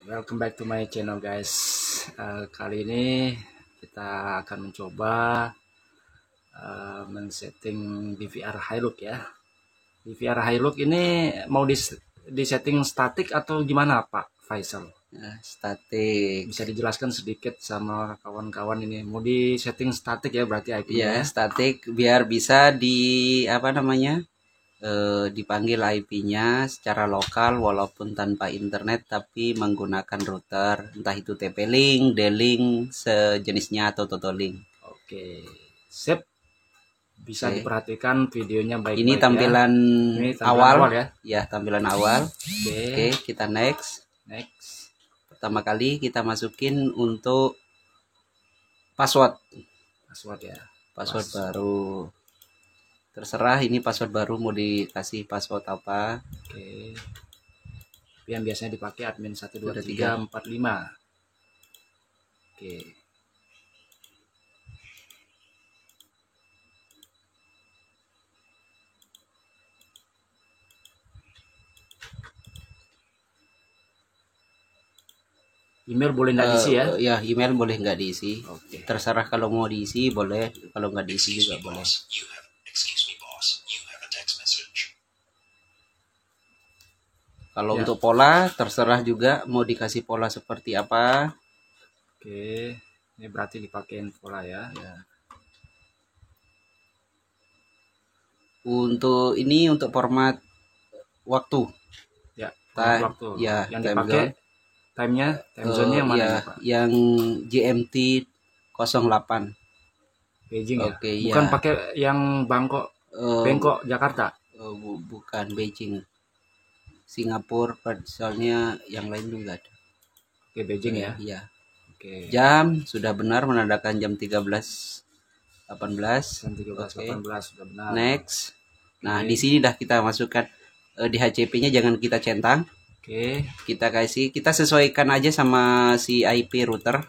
Welcome back to my channel guys. Kali ini kita akan mencoba men-setting DVR Hilux ya. DVR Hilux ini mau di setting statik atau gimana Pak Faisal? Statik. Bisa dijelaskan sedikit sama kawan-kawan ini. Mau di setting statik ya berarti IP-nya Ya, ya? statik biar bisa dipanggil IP-nya secara lokal walaupun tanpa internet tapi menggunakan router, entah itu TP-Link, D-Link, sejenisnya atau Totolink. Oke, sip. Bisa diperhatikan videonya baik-baik. Ini tampilan, ya. Ini tampilan awal ya. Ya, tampilan awal. Oke, kita next. Pertama kali kita masukin untuk password ya. Password baru. Terserah ini password baru mau dikasih password apa. Oke. Yang biasanya dipakai admin 12345. Oke. Email boleh nggak diisi ya? Ya, email boleh nggak diisi. Oke. Terserah, kalau mau diisi boleh, kalau nggak diisi juga boleh. Kalau untuk pola terserah juga mau dikasih pola seperti apa. Oke, ini berarti dipakein pola ya. Untuk ini untuk format waktu. Ya, waktu. Ya, yang dipakai time-nya, time zone-nya yang mana ya, Pak? Yang GMT 08. Beijing ya? Bukan pakai yang Bangkok Jakarta? Bukan Beijing. Singapura, soalnya yang lain juga ada. Oke, Beijing ya? Iya. Oke. Jam sudah benar, menandakan jam 13.18. Jam 13.18 sudah benar. Next. Nah, di sini dah kita masukkan di HCP-nya, jangan kita centang. Oke. Kita sesuaikan aja sama si IP router.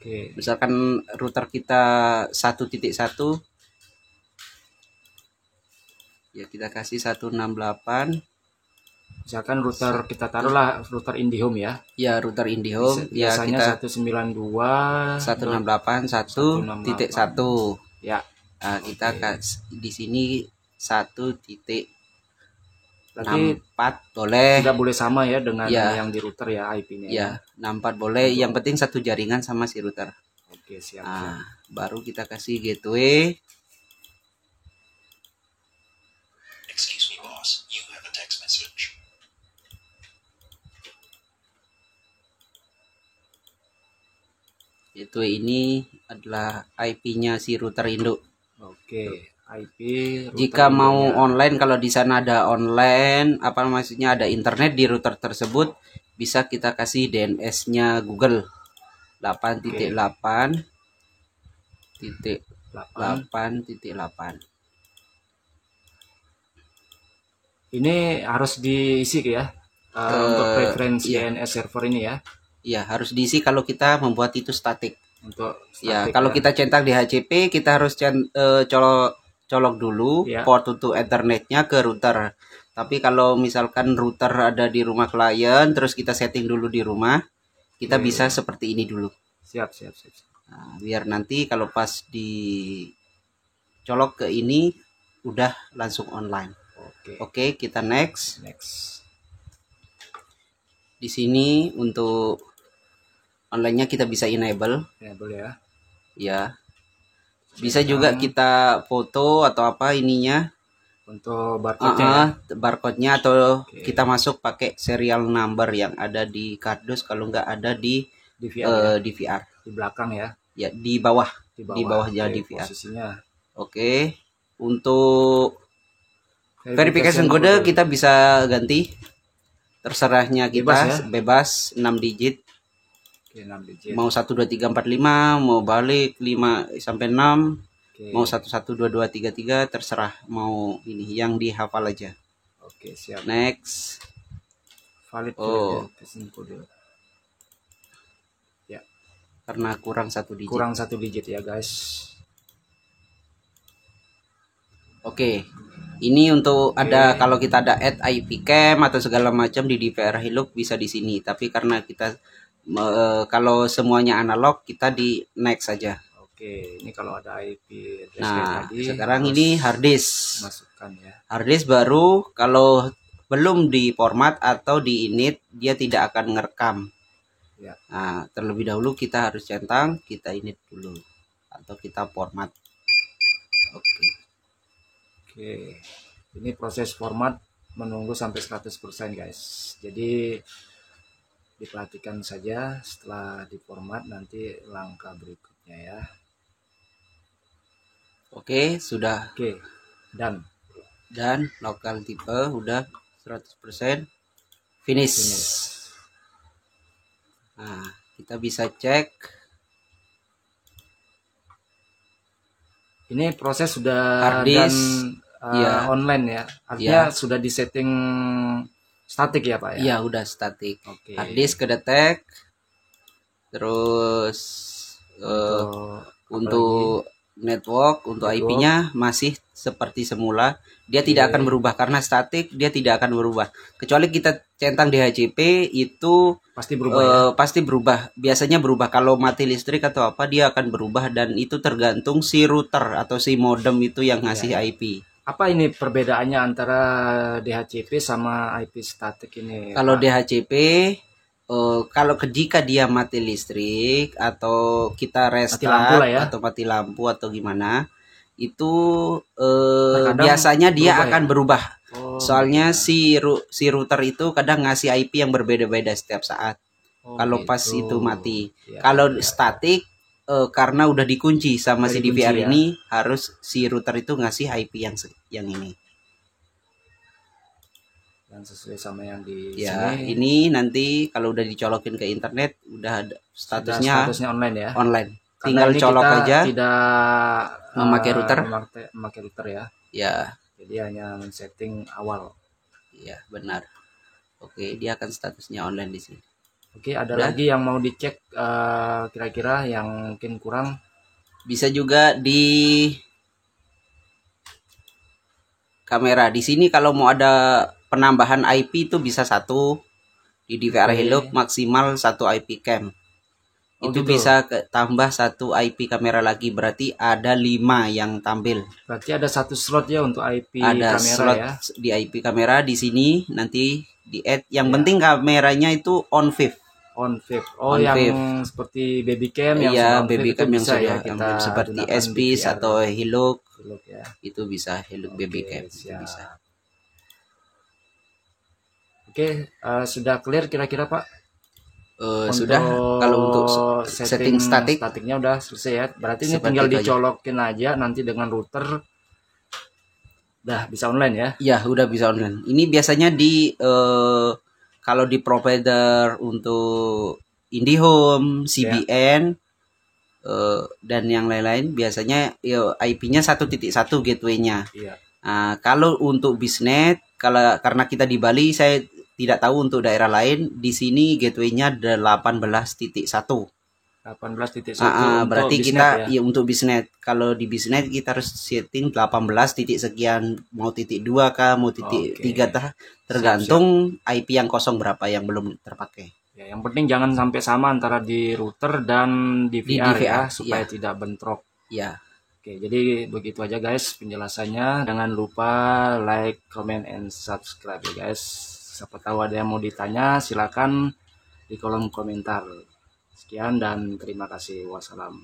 Oke. Misalkan router kita 1.1, ya kita kasih 168. Misalkan router kita taruhlah router IndiHome ya. Ya, router IndiHome. Biasanya ya, kita 192.168.1.1. Ya. Nah, kita di sini 1.64 boleh. Tidak boleh sama ya dengan yang di router ya IP-nya. Ya, 64 boleh. Yang penting satu jaringan sama si router. Oke, siap. Nah, baru kita kasih gateway. Gateway ini adalah IP-nya si router induk. Oke, IP router jika mau online, kalau di sana ada online, maksudnya ada internet di router tersebut, bisa kita kasih DNS-nya Google 8.8.8.8. Ini harus diisi ya untuk preferensi DNS server ini ya. Iya, harus diisi kalau kita membuat itu statik. Statik, kalau kita centang di HCP, kita harus colok dulu port untuk ethernetnya ke router. Tapi kalau misalkan router ada di rumah klien, terus kita setting dulu di rumah, kita bisa seperti ini dulu. Siap. Nah, biar nanti kalau pas dicolok ke ini udah langsung online. Oke, kita next. Di sini untuk online-nya kita bisa enable ya. Ya. Bisa juga kita foto atau apa ininya. Untuk barcode-nya atau kita masuk pakai serial number yang ada di kardus, kalau nggak ada di DVR. Di belakang ya. Ya, di bawah jadi DVR. Posisinya. Oke. Untuk verification code kita bisa ganti. Terserahnya kita, bebas 6 digit. Mau 1 2 3 4 5, mau balik 5 sampai 6, mau 1 1 2 2 3 3, terserah mau ini yang dihafal aja. Oke, siap. Next. Valid kode. Ya. Karena kurang 1 digit. Kurang 1 digit ya, guys. Oke. Ini untuk ada kalau kita ada add IP cam atau segala macam di DVR Hilux bisa di sini. Tapi karena kita kalau semuanya analog kita di next saja. Oke, ini kalau ada IP address Nah, tadi, sekarang ini hard disk. Masukkan ya. Hard disk baru kalau belum di format atau di init dia tidak akan ngerekam. Ya. Nah, terlebih dahulu kita harus centang, kita init dulu atau kita format. Oke. Oke. Ini proses format menunggu sampai 100% guys. Jadi diperhatikan saja setelah diformat nanti langkah berikutnya ya. Oke, sudah. Oke. Dan lokal tipe udah 100% finish. Nah, kita bisa cek. Ini proses sudah harddisk dan online ya. Artinya sudah disetting statik ya Pak ya? Iya, udah statik. Oke. Harddisk kedetek. Terus untuk network, untuk IP-nya masih seperti semula. Dia tidak akan berubah karena statik, dia tidak akan berubah. Kecuali kita centang DHCP itu pasti berubah ya? Pasti berubah. Biasanya berubah kalau mati listrik atau apa dia akan berubah dan itu tergantung si router atau si modem itu yang ngasih IP. Apa ini perbedaannya antara DHCP sama IP statik ini? Kalau DHCP kalau jika dia mati listrik atau kita restart atau mati lampu atau gimana itu biasanya dia akan berubah. Soalnya si router itu kadang ngasih IP yang berbeda-beda setiap saat. Kalau pas itu mati. Kalau statik karena udah dikunci sama si DVR ini harus si router itu ngasih IP yang ini. Yang sesuai sama yang di sini. Ini nanti kalau udah dicolokin ke internet udah ada statusnya online ya. Online. Tinggal colok aja. Tidak memakai router. Memakai router ya. Ya. Jadi hanya men-setting awal. Iya, benar. Oke, dia akan statusnya online di sini. Oke, ada lagi yang mau dicek kira-kira yang mungkin kurang? Bisa juga di kamera. Di sini kalau mau ada penambahan IP itu bisa 1 di DVR Hilux maksimal 1 IP cam. Itu gitu. Bisa tambah 1 IP kamera lagi, berarti ada 5 yang tampil. Berarti ada 1 slot ya untuk IP ada kamera slot ya. Di IP kamera di sini nanti di add. Yang penting kameranya itu on fifth. On fifth. Oh, yang seperti baby cam yang baby cam yang sudah ya kita seperti SPIS atau Hilux ya. Itu bisa Hilux baby cam bisa. Oke, sudah clear kira-kira Pak? Sudah. Kalau untuk setting statiknya udah selesai ya. Berarti ini tinggal dicolokin aja nanti dengan router udah bisa online ya. Ya, udah bisa online. Ini biasanya di kalau di provider untuk IndiHome, CBN dan yang lain-lain biasanya IP-nya 1.1 gateway-nya. Nah, kalau untuk bisnet karena kita di Bali, saya tidak tahu untuk daerah lain. Di sini gateway-nya 18.1. 18.1. Berarti kita ya untuk bisnet. Kalau di bisnet kita harus setting 18 titik sekian, mau titik 2 kah, mau titik 3 kah, tergantung IP yang kosong berapa yang belum terpakai. Ya, yang penting jangan sampai sama antara di router dan DVR ya, supaya tidak bentrok. Ya. Oke, jadi begitu aja guys penjelasannya. Jangan lupa like, comment, and subscribe ya guys. Siapa tahu ada yang mau ditanya, silakan di kolom komentar. Sekian dan terima kasih. Wassalam.